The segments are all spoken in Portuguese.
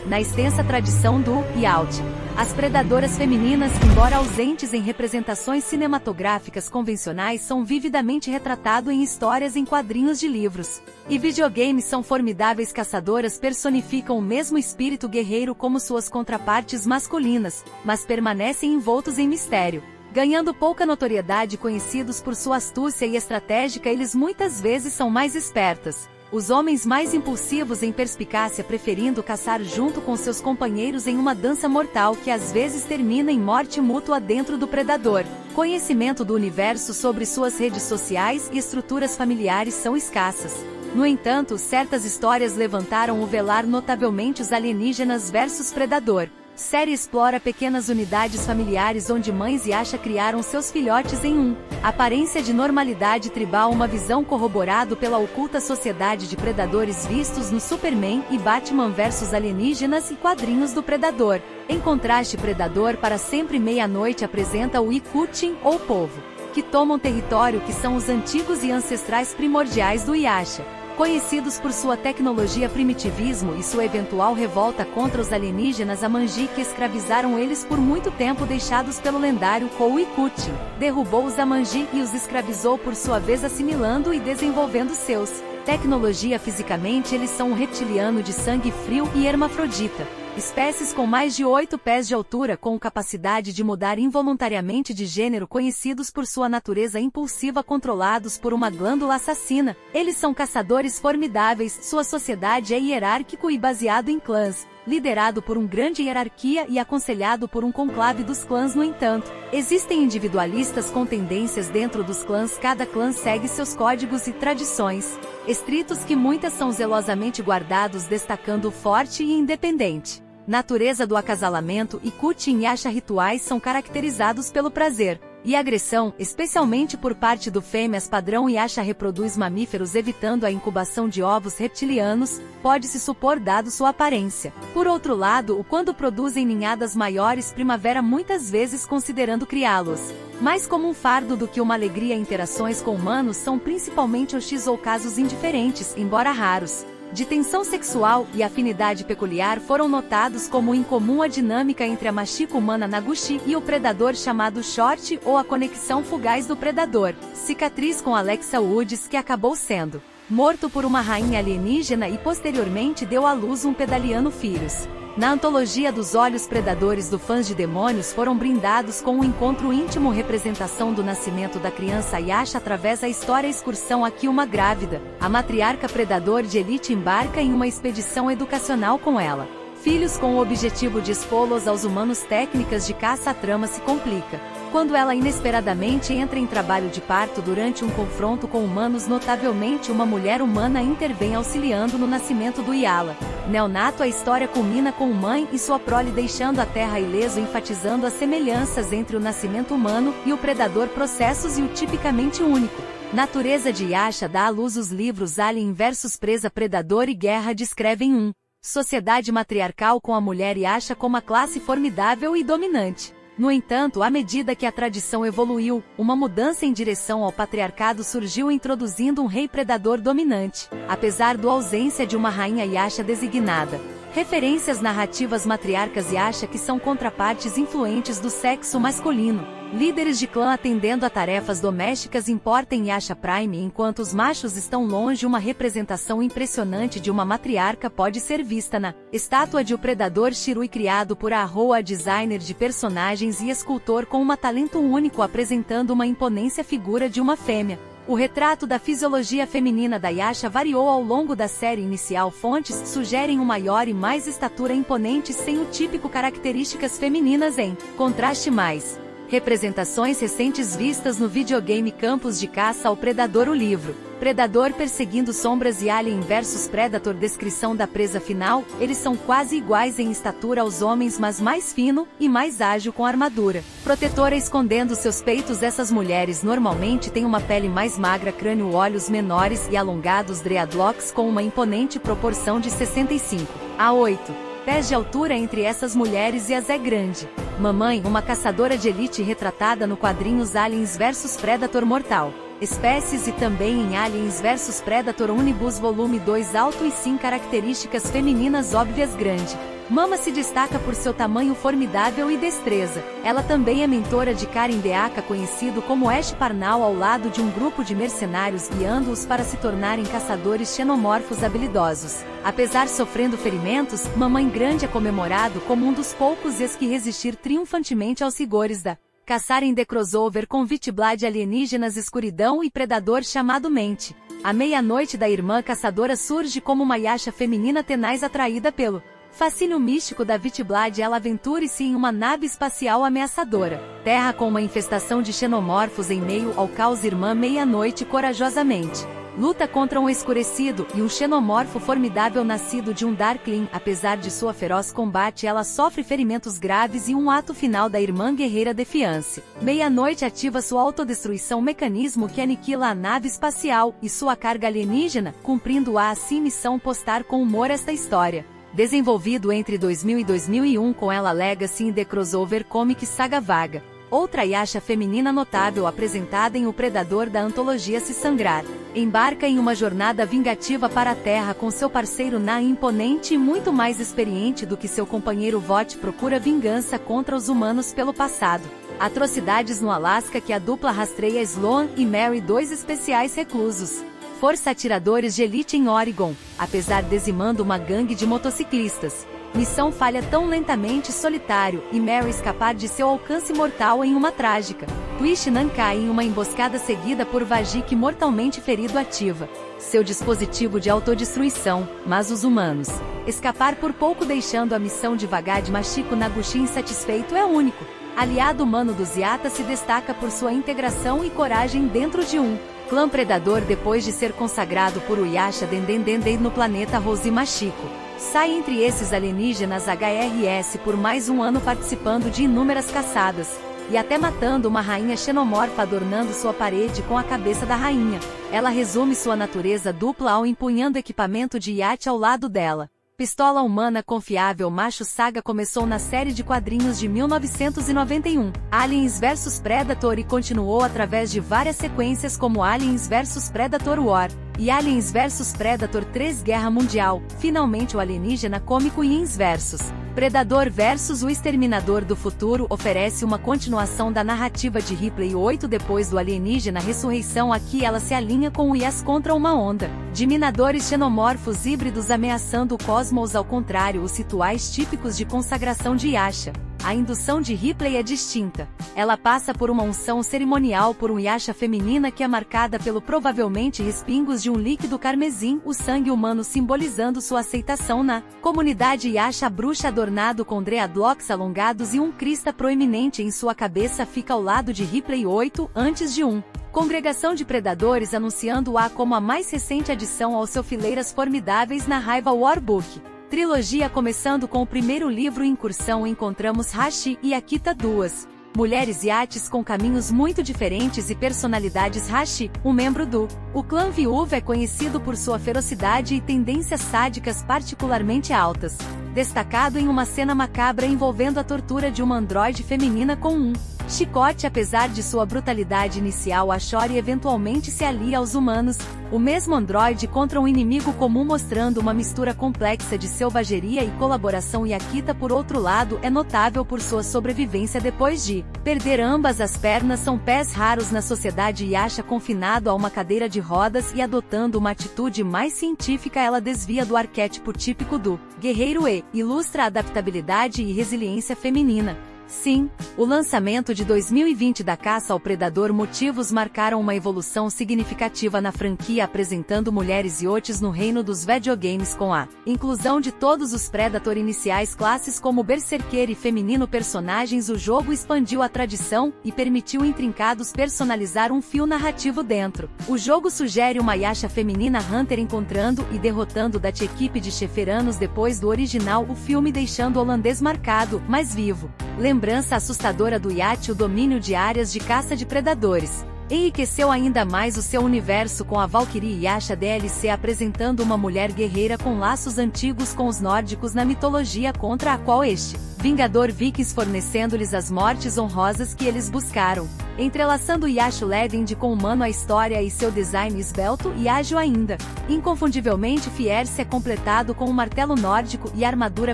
na extensa tradição do Yacht. As predadoras femininas, embora ausentes em representações cinematográficas convencionais, são vividamente retratadas em histórias em quadrinhos de livros. E videogames são formidáveis caçadoras, personificam o mesmo espírito guerreiro como suas contrapartes masculinas, mas permanecem envoltos em mistério. Ganhando pouca notoriedade, conhecidos por sua astúcia e estratégia, eles muitas vezes são mais espertas. Os homens mais impulsivos em perspicácia, preferindo caçar junto com seus companheiros em uma dança mortal que às vezes termina em morte mútua dentro do predador. Conhecimento do universo sobre suas redes sociais e estruturas familiares são escassas. No entanto, certas histórias levantaram o velar, notavelmente os alienígenas versus predador. Série explora pequenas unidades familiares onde mães e Yasha criaram seus filhotes em aparência de normalidade tribal, uma visão corroborada pela oculta sociedade de predadores vistos no Superman e Batman vs alienígenas e quadrinhos do Predador. Em contraste, Predador para sempre meia-noite apresenta o Ikutin, ou povo, que tomam território, que são os antigos e ancestrais primordiais do Yasha. Conhecidos por sua tecnologia, primitivismo e sua eventual revolta contra os alienígenas Amanji, que escravizaram eles por muito tempo, deixados pelo lendário Kou Ikutin, derrubou os Amanji e os escravizou por sua vez, assimilando e desenvolvendo seus tecnologia. Fisicamente, eles são um reptiliano de sangue frio e hermafrodita. Espécies com mais de 8 pés de altura, com capacidade de mudar involuntariamente de gênero, conhecidos por sua natureza impulsiva, controlados por uma glândula assassina. Eles são caçadores formidáveis, sua sociedade é hierárquico e baseado em clãs, liderado por uma grande hierarquia e aconselhado por um conclave dos clãs. No entanto, existem individualistas com tendências dentro dos clãs. Cada clã segue seus códigos e tradições estritos, que muitas são zelosamente guardados, destacando o forte e independente. Natureza do acasalamento. Ikutin e Yasha rituais são caracterizados pelo prazer e agressão, especialmente por parte do fêmeas padrão. Yasha reproduz mamíferos, evitando a incubação de ovos reptilianos, pode-se supor dado sua aparência. Por outro lado, quando produzem ninhadas maiores, primavera, muitas vezes considerando criá-los mais como um fardo do que uma alegria. Interações com humanos são principalmente hostis ou casos indiferentes, embora raros, de tensão sexual e afinidade peculiar. Foram notados como incomum a dinâmica entre a Machiko humana Nagushi e o predador chamado Short, ou a conexão fugaz do predador, cicatriz com Alexa Woods, que acabou sendo morto por uma rainha alienígena e posteriormente deu à luz um pedaliano filhos. Na antologia dos olhos predadores do Fãs de Demônios, foram brindados com um encontro íntimo, representação do nascimento da criança Yasha através da história Excursão. Aqui, uma grávida, a matriarca predador de elite, embarca em uma expedição educacional com ela filhos com o objetivo de expô-los aos humanos. Técnicas de caça. A trama se complica quando ela inesperadamente entra em trabalho de parto durante um confronto com humanos. Notavelmente, uma mulher humana intervém, auxiliando no nascimento do Yala neonato. A história culmina com mãe e sua prole deixando a terra ileso, enfatizando as semelhanças entre o nascimento humano e o predador, processos e o tipicamente único natureza de Yasha. Dá à luz os livros Alien vs Presa, Predador e Guerra descrevem sociedade matriarcal com a mulher Yasha como a classe formidável e dominante. No entanto, à medida que a tradição evoluiu, uma mudança em direção ao patriarcado surgiu, introduzindo um rei predador dominante, apesar da ausência de uma rainha Yasha designada. Referências narrativas. Matriarcas Yasha, que são contrapartes influentes do sexo masculino, líderes de clã atendendo a tarefas domésticas. Importa em Yasha Prime, enquanto os machos estão longe. Uma representação impressionante de uma matriarca pode ser vista na estátua de O Predador Shirui, criado por Arroa, designer de personagens e escultor com um talento único, apresentando uma imponência figura de uma fêmea. O retrato da fisiologia feminina da Yasha variou ao longo da série inicial. Fontes sugerem um maior e mais estatura imponente, sem o típico características femininas. Em contraste, mais representações recentes vistas no videogame Campos de Caça ao Predador. O livro Predador Perseguindo Sombras e Alien vs Predator. Descrição da presa final. Eles são quase iguais em estatura aos homens, mas mais fino e mais ágil, com armadura protetora escondendo seus peitos. Essas mulheres normalmente têm uma pele mais magra, crânio, olhos menores e alongados, dreadlocks com uma imponente proporção de 65 a 8 pés de altura entre essas mulheres, e as é grande. Mamãe, uma caçadora de elite retratada no quadrinhos Aliens vs Predator Mortal espécies e também em Aliens vs Predator Omnibus Volume 2 alto e sim características femininas óbvias grande. Mama se destaca por seu tamanho formidável e destreza. Ela também é mentora de Karen Deaka, conhecido como Ash Parnell, ao lado de um grupo de mercenários guiando-os para se tornarem caçadores xenomorfos habilidosos. Apesar sofrendo ferimentos, Mamãe Grande é comemorado como um dos poucos ex que resistir triunfantemente aos rigores da caçar em The Crossover com Witchblade alienígenas escuridão e predador chamado Mente. A meia-noite da irmã caçadora surge como uma Yasha feminina tenaz atraída pelo fascínio místico da Witchblade. Ela aventure-se em uma nave espacial ameaçadora. Terra com uma infestação de xenomorfos em meio ao caos. Irmã Meia-Noite corajosamente luta contra um escurecido e um xenomorfo formidável nascido de um Darkling. Apesar de sua feroz combate, ela sofre ferimentos graves e um ato final da irmã guerreira Defiance. Meia-Noite ativa sua autodestruição, mecanismo que aniquila a nave espacial e sua carga alienígena, cumprindo-a assim missão postar com humor esta história. Desenvolvido entre 2000 e 2001 com ela Legacy em The Crossover Comics Saga Vaga. Outra Yasha feminina notável apresentada em O Predador da antologia Se Sangrar. Embarca em uma jornada vingativa para a Terra com seu parceiro Na, imponente e muito mais experiente do que seu companheiro Vought, procura vingança contra os humanos pelo passado. Atrocidades no Alasca que a dupla rastreia Sloan e Mary, dois especiais reclusos. Força Atiradores de Elite em Oregon, apesar dizimando uma gangue de motociclistas. Missão falha tão lentamente e solitário, e Mary escapar de seu alcance mortal em uma trágica twist. Nan cai em uma emboscada seguida por Vajik mortalmente ferido. Ativa seu dispositivo de autodestruição, mas os humanos escapar por pouco, deixando a missão devagar. De Machiko Naguchi insatisfeito é único aliado humano dos Yata, se destaca por sua integração e coragem dentro de um clã predador depois de ser consagrado por Uyasha Dendendendei no planeta Rose. Machiko sai entre esses alienígenas HRS por mais um ano, participando de inúmeras caçadas, e até matando uma rainha xenomorfa, adornando sua parede com a cabeça da rainha. Ela resume sua natureza dupla ao empunhando equipamento de iate ao lado dela. Pistola humana confiável. Macho Saga começou na série de quadrinhos de 1991, Aliens vs Predator, e continuou através de várias sequências como Aliens vs Predator War e Aliens vs Predator 3 Guerra Mundial. Finalmente o alienígena cômico Aliens vs Predador vs o Exterminador do Futuro oferece uma continuação da narrativa de Ripley 8 depois do alienígena ressurreição. Aqui ela se alinha com o IAS contra uma onda de minadores xenomorfos híbridos ameaçando o cosmos, ao contrário os rituais típicos de consagração de Yasha. A indução de Ripley é distinta. Ela passa por uma unção cerimonial por um Yasha feminina que é marcada pelo provavelmente respingos de um líquido carmesim, o sangue humano simbolizando sua aceitação na comunidade Yasha. Bruxa adornado com dreadlocks alongados e um crista proeminente em sua cabeça fica ao lado de Ripley 8, antes de um congregação de predadores, anunciando-a como a mais recente adição ao seu Fileiras Formidáveis na Raiva Warbook trilogia. Começando com o primeiro livro Incursão, encontramos Hashi e Akita, duas mulheres iates com caminhos muito diferentes e personalidades. Hashi, um membro do clã viúvo, é conhecido por sua ferocidade e tendências sádicas particularmente altas, destacado em uma cena macabra envolvendo a tortura de uma androide feminina com um chicote. Apesar de sua brutalidade inicial, a Shori eventualmente se alia aos humanos, o mesmo androide, contra um inimigo comum, mostrando uma mistura complexa de selvageria e colaboração. E Akita, por outro lado, é notável por sua sobrevivência depois de perder ambas as pernas. São pés raros na sociedade Yasha, confinado a uma cadeira de rodas e adotando uma atitude mais científica. Ela desvia do arquétipo típico do guerreiro e ilustra a adaptabilidade e resiliência feminina. Sim, o lançamento de 2020 da Caça ao Predador Motivos marcaram uma evolução significativa na franquia, apresentando mulheres iotes no reino dos videogames com a inclusão de todos os Predator iniciais, classes como Berserker e feminino personagens. O jogo expandiu a tradição e permitiu intrincados personalizar um fio narrativo dentro. O jogo sugere uma Yasha feminina Hunter encontrando e derrotando da equipe de Sheffer anos depois do original, o filme deixando o holandês marcado, mas vivo. Lembrança assustadora do iate, o domínio de áreas de caça de predadores. Enriqueceu ainda mais o seu universo com a Valkyrie Yasha DLC apresentando uma mulher guerreira com laços antigos com os nórdicos na mitologia contra a qual este Vingador Vikings fornecendo-lhes as mortes honrosas que eles buscaram. Entrelaçando Yasha Legend com humano a história e seu design esbelto e ágil ainda. Inconfundivelmente Fierce é completado com um martelo nórdico e armadura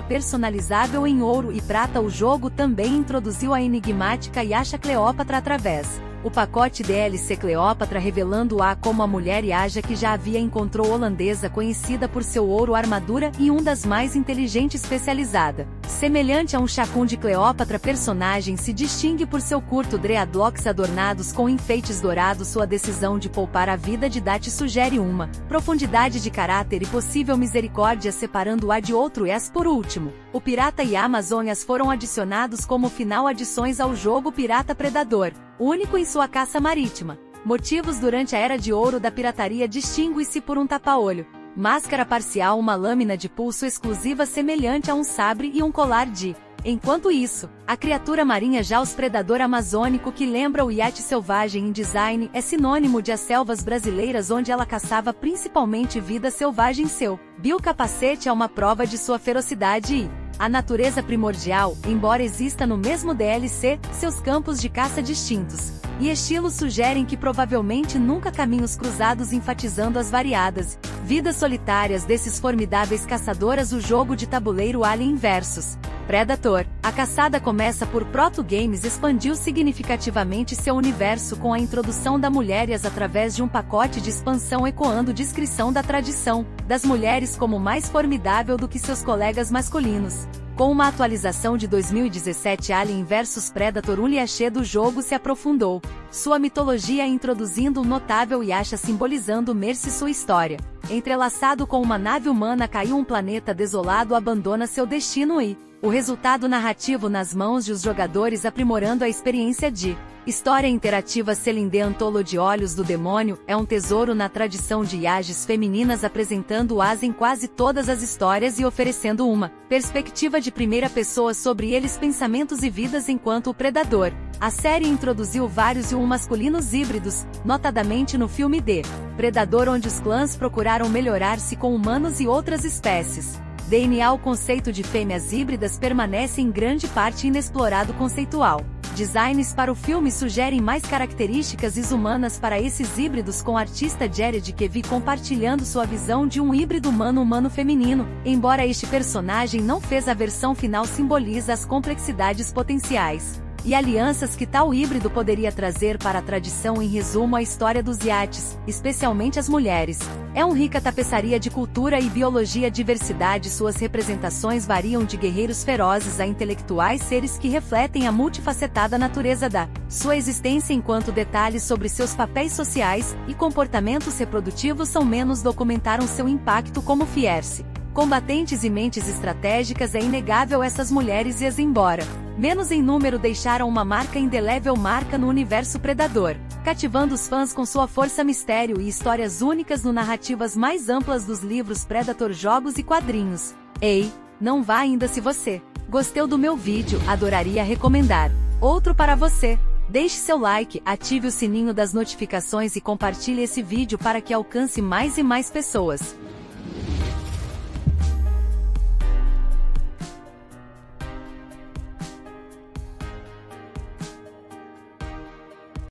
personalizável em ouro e prata. O jogo também introduziu a enigmática Yasha Cleópatra através o pacote DLC Cleópatra revelando-a como a mulher Yasha que já havia encontrou holandesa conhecida por seu ouro armadura e das mais inteligente especializada. Semelhante a um Chacun de Cleópatra, personagem se distingue por seu curto dreadlocks adornados com enfeites dourados. Sua decisão de poupar a vida de Dati sugere uma profundidade de caráter e possível misericórdia separando-a de outro. E por último, o Pirata e a Amazônias foram adicionados como final adições ao jogo Pirata Predador, único em sua caça marítima. Motivos durante a Era de Ouro da pirataria distingue-se por um tapa-olho, máscara parcial, uma lâmina de pulso exclusiva semelhante a um sabre e um colar de. Enquanto isso, a criatura marinha já os predador amazônico que lembra o iate selvagem em design é sinônimo de as selvas brasileiras onde ela caçava principalmente vida selvagem. Seu biocapacete é uma prova de sua ferocidade e a natureza primordial, embora exista no mesmo DLC, seus campos de caça distintos e estilos sugerem que provavelmente nunca caminhos cruzados, enfatizando as variadas vidas solitárias desses formidáveis caçadoras. O jogo de tabuleiro Alien vs Predator. A caçada começa por Proto Games expandiu significativamente seu universo com a introdução da Mulheres através de um pacote de expansão ecoando descrição da tradição das mulheres como mais formidável do que seus colegas masculinos. Com uma atualização de 2017 Alien vs Predator, o lixê do jogo se aprofundou sua mitologia introduzindo um notável Yasha simbolizando Mercy. Sua história, entrelaçado com uma nave humana, caiu um planeta desolado, abandona seu destino e o resultado narrativo nas mãos de os jogadores aprimorando a experiência de história interativa. Celinde Anthology Olhos do Demônio é um tesouro na tradição de Yages femininas apresentando-as em quase todas as histórias e oferecendo uma perspectiva de primeira pessoa sobre eles, pensamentos e vidas enquanto o predador. A série introduziu vários masculinos híbridos, notadamente no filme de Predador onde os clãs procuraram melhorar-se com humanos e outras espécies. DNA. O conceito de fêmeas híbridas permanece em grande parte inexplorado conceitual. Designs para o filme sugerem mais características humanas para esses híbridos, com artista Jared Kevy compartilhando sua visão de um híbrido humano feminino. Embora este personagem não fez a versão final, simboliza as complexidades potenciais e alianças que tal híbrido poderia trazer para a tradição. Em resumo, a história dos iates, especialmente as mulheres, é uma rica tapeçaria de cultura e biologia, diversidade. Suas representações variam de guerreiros ferozes a intelectuais, seres que refletem a multifacetada natureza da sua existência, enquanto detalhes sobre seus papéis sociais e comportamentos reprodutivos são menos documentaram seu impacto como Fierce. Combatentes e mentes estratégicas. É inegável essas mulheres embora menos em número deixaram uma marca indelével no universo Predador, cativando os fãs com sua força, mistério e histórias únicas no narrativas mais amplas dos livros Predator, jogos e quadrinhos. Ei, não vá ainda. Se você gostou do meu vídeo, adoraria recomendar outro para você. Deixe seu like, ative o sininho das notificações e compartilhe esse vídeo para que alcance mais e mais pessoas.